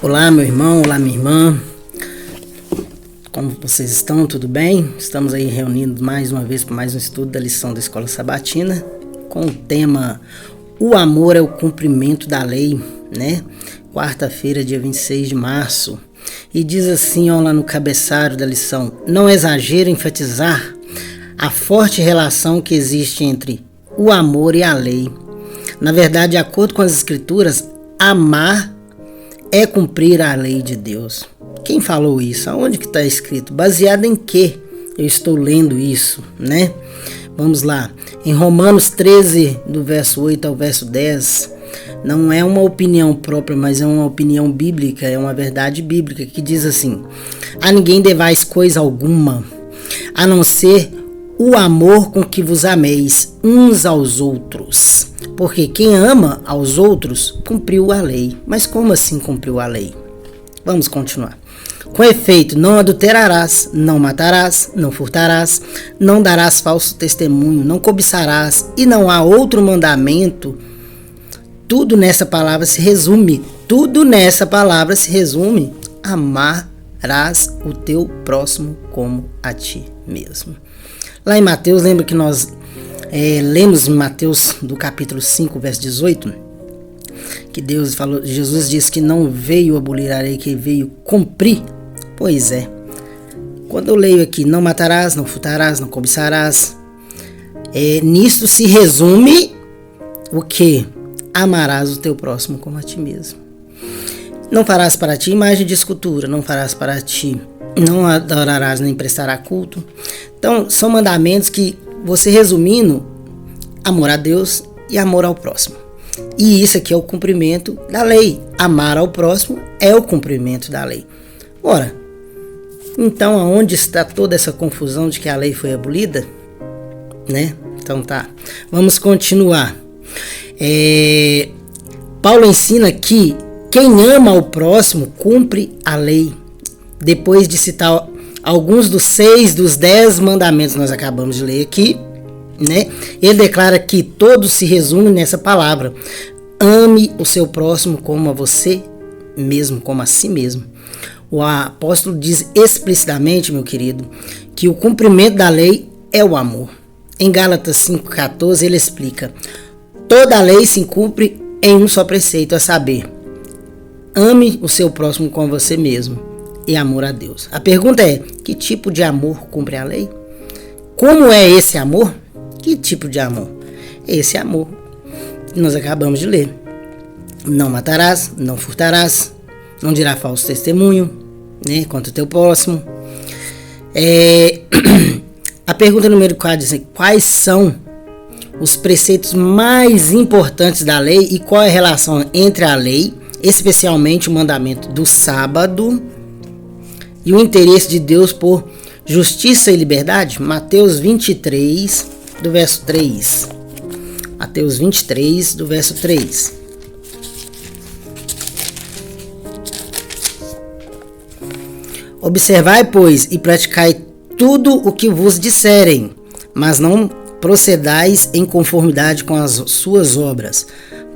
Olá, meu irmão, olá, minha irmã. Como vocês estão? Tudo bem? Estamos aí reunidos mais uma vez para mais um estudo da lição da Escola Sabatina com o tema O amor é o cumprimento da lei, né? Quarta-feira, dia 26 de março. E diz assim, ó, lá no cabeçalho da lição: não exagero em enfatizar a forte relação que existe entre o amor e a lei. Na verdade, de acordo com as Escrituras, amar é cumprir a lei de Deus. Quem falou isso? Aonde que está escrito? Baseado em que eu estou lendo isso, né? Vamos lá. Em Romanos 13, do verso 8 ao verso 10, não é uma opinião própria, mas é uma opinião bíblica, é uma verdade bíblica que diz assim: a ninguém devais coisa alguma, a não ser o amor com que vos ameis uns aos outros. Porque quem ama aos outros cumpriu a lei. Mas como assim cumpriu a lei? Vamos continuar. Com efeito, não adulterarás, não matarás, não furtarás, não darás falso testemunho, não cobiçarás, e não há outro mandamento. Tudo nessa palavra se resume. Amarás o teu próximo como a ti mesmo. Lá em Mateus, lembra que nós lemos em Mateus do capítulo 5, verso 18, que Deus falou, Jesus disse que não veio abolir a lei, que veio cumprir. Pois é, quando eu leio aqui, não matarás, não furtarás, não cobiçarás, nisso se resume o que? Amarás o teu próximo como a ti mesmo. Não farás para ti imagem de escultura, não farás para ti, não adorarás nem prestará culto. Então, são mandamentos que, você resumindo, amor a Deus e amor ao próximo. E isso aqui é o cumprimento da lei. Amar ao próximo é o cumprimento da lei. Ora, então aonde está toda essa confusão de que a lei foi abolida? Né? Então tá, vamos continuar. Paulo ensina que quem ama ao próximo cumpre a lei. Depois de citar alguns dos 6 dos 10 mandamentos que nós acabamos de ler aqui, né? Ele declara que todos se resumem nessa palavra: ame o seu próximo como a você mesmo, como a si mesmo. O apóstolo diz explicitamente, meu querido, que o cumprimento da lei é o amor. Em Gálatas 5,14 ele explica: toda a lei se cumpre em um só preceito, a saber, ame o seu próximo como você mesmo. E amor a Deus. A pergunta é: que tipo de amor cumpre a lei? Como é esse amor? Que tipo de amor? Esse amor que nós acabamos de ler. Não matarás, não furtarás, não dirá falso testemunho, né, contra o teu próximo. A pergunta número 4 diz assim: quais são os preceitos mais importantes da lei e qual é a relação entre a lei, especialmente o mandamento do sábado, e o interesse de Deus por justiça e liberdade? Mateus 23, do verso 3. Mateus 23, do verso 3. Observai, pois, e praticai tudo o que vos disserem, mas não procedais em conformidade com as suas obras,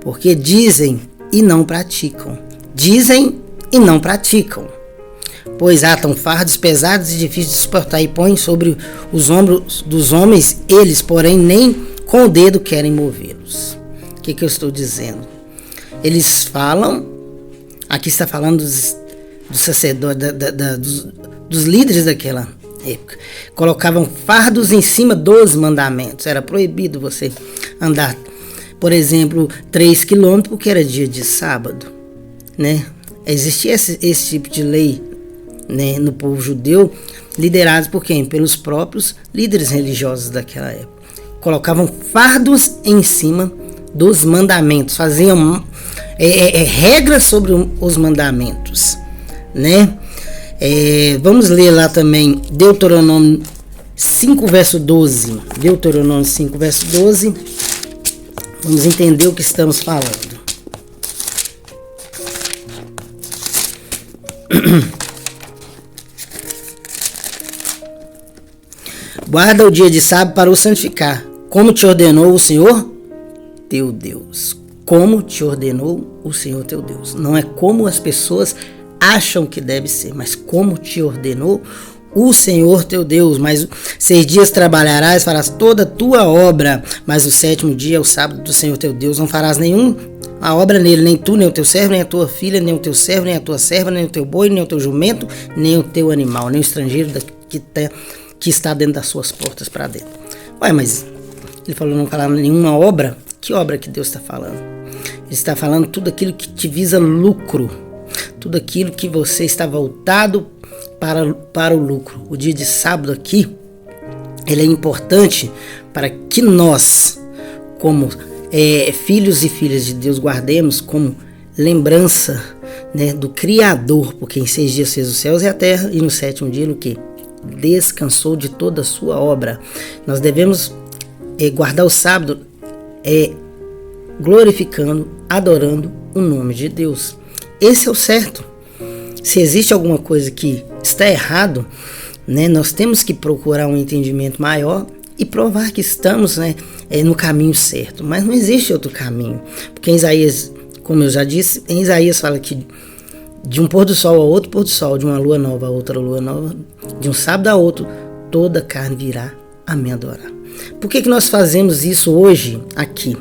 porque dizem e não praticam. Dizem e não praticam. Pois atam fardos pesados e difíceis de suportar e põem sobre os ombros dos homens, eles, porém, nem com o dedo querem movê-los. O que eu estou dizendo? Eles falam, aqui está falando dos sacerdotes, dos líderes daquela época, colocavam fardos em cima dos mandamentos. Era proibido você andar, por exemplo, 3 quilômetros, porque era dia de sábado, né? Existia esse tipo de lei, né, no povo judeu, liderados por quem? Pelos próprios líderes religiosos daquela época. Colocavam fardos em cima dos mandamentos, faziam regras sobre os mandamentos, né? Vamos ler lá também Deuteronômio 5, verso 12. Deuteronômio 5, verso 12. Vamos entender o que estamos falando. Guarda o dia de sábado para o santificar, como te ordenou o Senhor teu Deus. Como te ordenou o Senhor teu Deus. Não é como as pessoas acham que deve ser, mas como te ordenou o Senhor teu Deus. Mas 6 dias trabalharás, farás toda a tua obra, mas o 7º dia é o sábado do Senhor teu Deus, não farás a obra nele, nem tu, nem o teu servo, nem a tua filha, nem o teu servo, nem a tua serva, nem o teu boi, nem o teu jumento, nem o teu animal, nem o estrangeiro que está dentro das suas portas para dentro. Ué, mas ele falou não falar nenhuma obra? Que obra que Deus está falando? Ele está falando tudo aquilo que te visa lucro, tudo aquilo que você está voltado para o lucro. O dia de sábado aqui, ele é importante para que nós, como filhos e filhas de Deus, guardemos como lembrança, né, do Criador, porque em 6 dias fez os céus e a terra, e no 7º dia, no que? Descansou de toda a sua obra. Nós devemos guardar o sábado glorificando, adorando o nome de Deus. Esse é o certo. Se existe alguma coisa que está errado, né, nós temos que procurar um entendimento maior e provar que estamos, né, no caminho certo. Mas não existe outro caminho. Porque em Isaías, como eu já disse, em Isaías fala que de um pôr do sol a outro pôr do sol, de uma lua nova a outra lua nova, de um sábado a outro, toda carne virá a me adorar. Por que nós fazemos isso hoje aqui?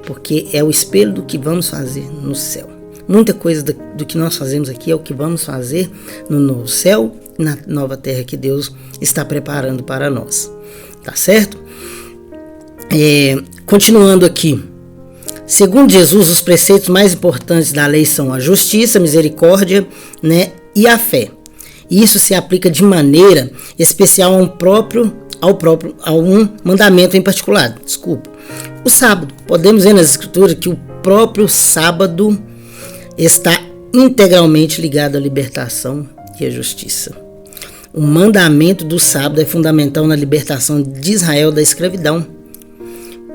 Porque é o espelho do que vamos fazer no céu. Muita coisa do que nós fazemos aqui é o que vamos fazer no novo céu e na nova terra que Deus está preparando para nós. Tá certo? Continuando aqui. Segundo Jesus, os preceitos mais importantes da lei são a justiça, a misericórdia, né, e a fé. E isso se aplica de maneira especial a um mandamento em particular. O sábado. Podemos ver nas escrituras que o próprio sábado está integralmente ligado à libertação e à justiça. O mandamento do sábado é fundamental na libertação de Israel da escravidão.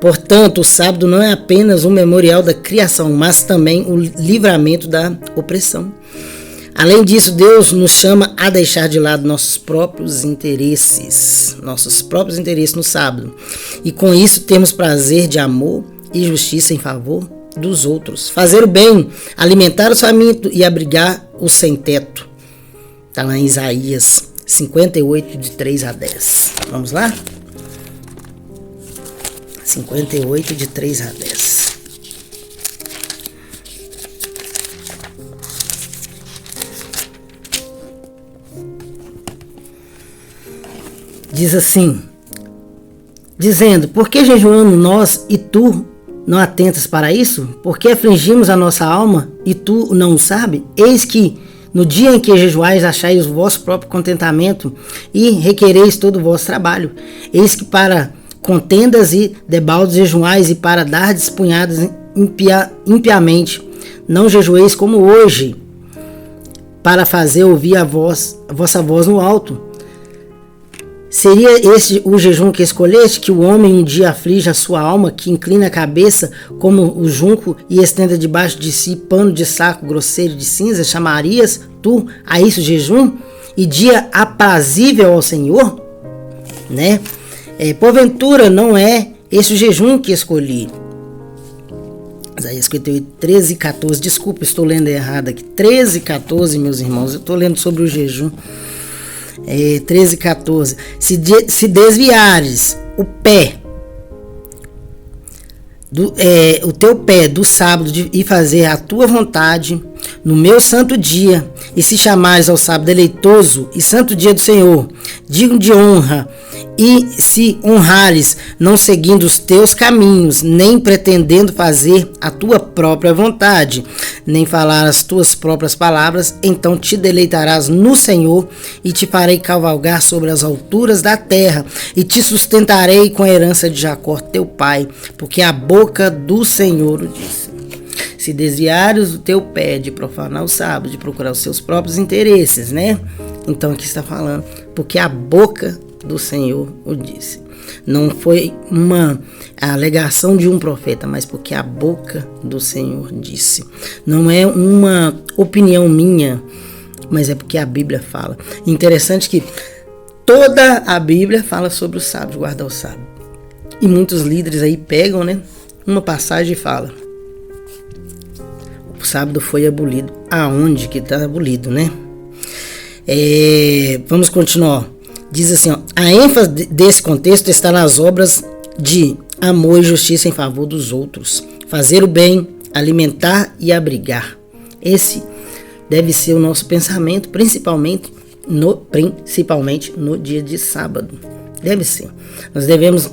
Portanto, o sábado não é apenas um memorial da criação, mas também o livramento da opressão. Além disso, Deus nos chama a deixar de lado nossos próprios interesses no sábado. E com isso temos prazer de amor e justiça em favor dos outros. Fazer o bem, alimentar os famintos e abrigar os sem-teto. Está lá em Isaías 58, de 3 a 10. Vamos lá? 58, de 3 a 10. Diz assim, dizendo, por que jejuamos nós e tu não atentas para isso? Por que afligimos a nossa alma e tu não o sabes? Eis que no dia em que jejuais achais o vosso próprio contentamento e requereis todo o vosso trabalho. Eis que para contendas e debaldes jejuais e para dardes punhadas impiamente. Não jejueis como hoje, para fazer ouvir a vossa voz no alto. Seria este o jejum que escolheste, que o homem um dia aflige a sua alma, que inclina a cabeça como o junco e estenda debaixo de si pano de saco grosseiro de cinza? Chamarias tu a isso jejum e dia aprazível ao Senhor? Né? Porventura não é esse o jejum que escolhi. Isaías 58, 13 e 14. Desculpa, estou lendo errado aqui. 13 e 14, meus irmãos. Eu estou lendo sobre o jejum. 13 e 14. Se desviares o teu pé do sábado e fazer a tua vontade no meu santo dia, e se chamares ao sábado deleitoso e santo dia do Senhor, digno de honra, e se honrares, não seguindo os teus caminhos, nem pretendendo fazer a tua própria vontade, nem falar as tuas próprias palavras, então te deleitarás no Senhor, e te farei cavalgar sobre as alturas da terra, e te sustentarei com a herança de Jacó teu pai, porque a boca do Senhor o disse. Se desviares o teu pé de profanar o sábado, de procurar os seus próprios interesses, né? Então aqui está falando, porque a boca do Senhor o disse. Não foi uma alegação de um profeta, mas porque a boca do Senhor disse. Não é uma opinião minha, mas é porque a Bíblia fala. Interessante que toda a Bíblia fala sobre o sábado, guardar o sábado. E muitos líderes aí pegam, né, uma passagem e falam: o sábado foi abolido. Aonde que está abolido, né? Vamos continuar. Diz assim, ó, a ênfase desse contexto está nas obras de amor e justiça em favor dos outros. Fazer o bem, alimentar e abrigar. Esse deve ser o nosso pensamento, principalmente no dia de sábado. Deve ser. Nós devemos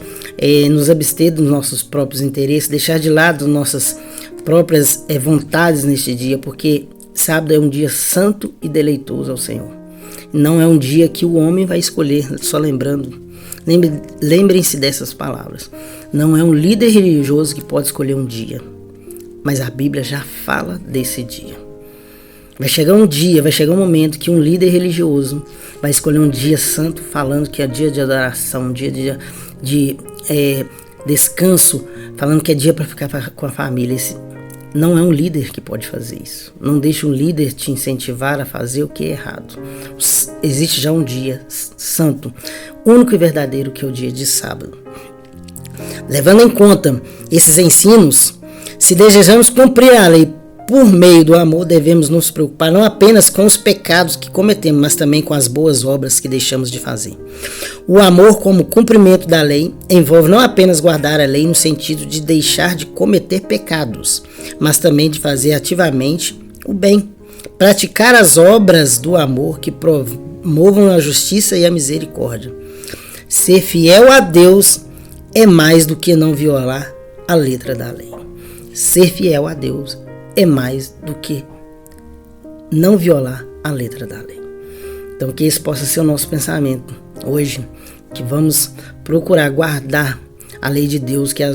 nos abster dos nossos próprios interesses, deixar de lado nossas próprias vontades neste dia, porque sábado é um dia santo e deleitoso ao Senhor. Não é um dia que o homem vai escolher, só lembrando. Lembrem-se dessas palavras. Não é um líder religioso que pode escolher um dia, mas a Bíblia já fala desse dia. Vai chegar um momento que um líder religioso vai escolher um dia santo, falando que é dia de adoração, um dia de descanso, falando que é dia para ficar com a família. Não é um líder que pode fazer isso. Não deixe um líder te incentivar a fazer o que é errado. Existe já um dia santo, único e verdadeiro, que é o dia de sábado. Levando em conta esses ensinos, se desejamos cumprir a lei por meio do amor, devemos nos preocupar não apenas com os pecados que cometemos, mas também com as boas obras que deixamos de fazer. O amor, como cumprimento da lei, envolve não apenas guardar a lei no sentido de deixar de cometer pecados, mas também de fazer ativamente o bem. Praticar as obras do amor que promovam a justiça e a misericórdia. Ser fiel a Deus é mais do que não violar a letra da lei. Ser fiel a Deus é mais do que não violar a letra da lei. Então, que esse possa ser o nosso pensamento hoje, que vamos procurar guardar a lei de Deus, que é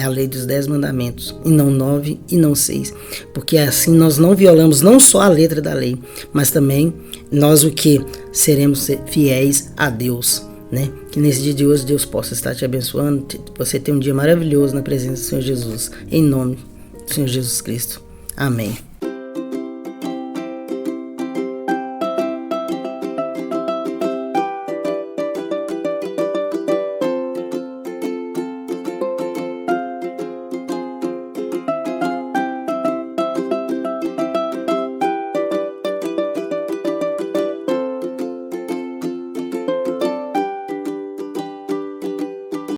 a lei dos 10 mandamentos, e não 9 e não 6, porque assim nós não violamos não só a letra da lei, mas também nós o que seremos fiéis a Deus, né? Que nesse dia de hoje Deus possa estar te abençoando, você ter um dia maravilhoso na presença do Senhor Jesus, em nome do Senhor Jesus Cristo. Amém.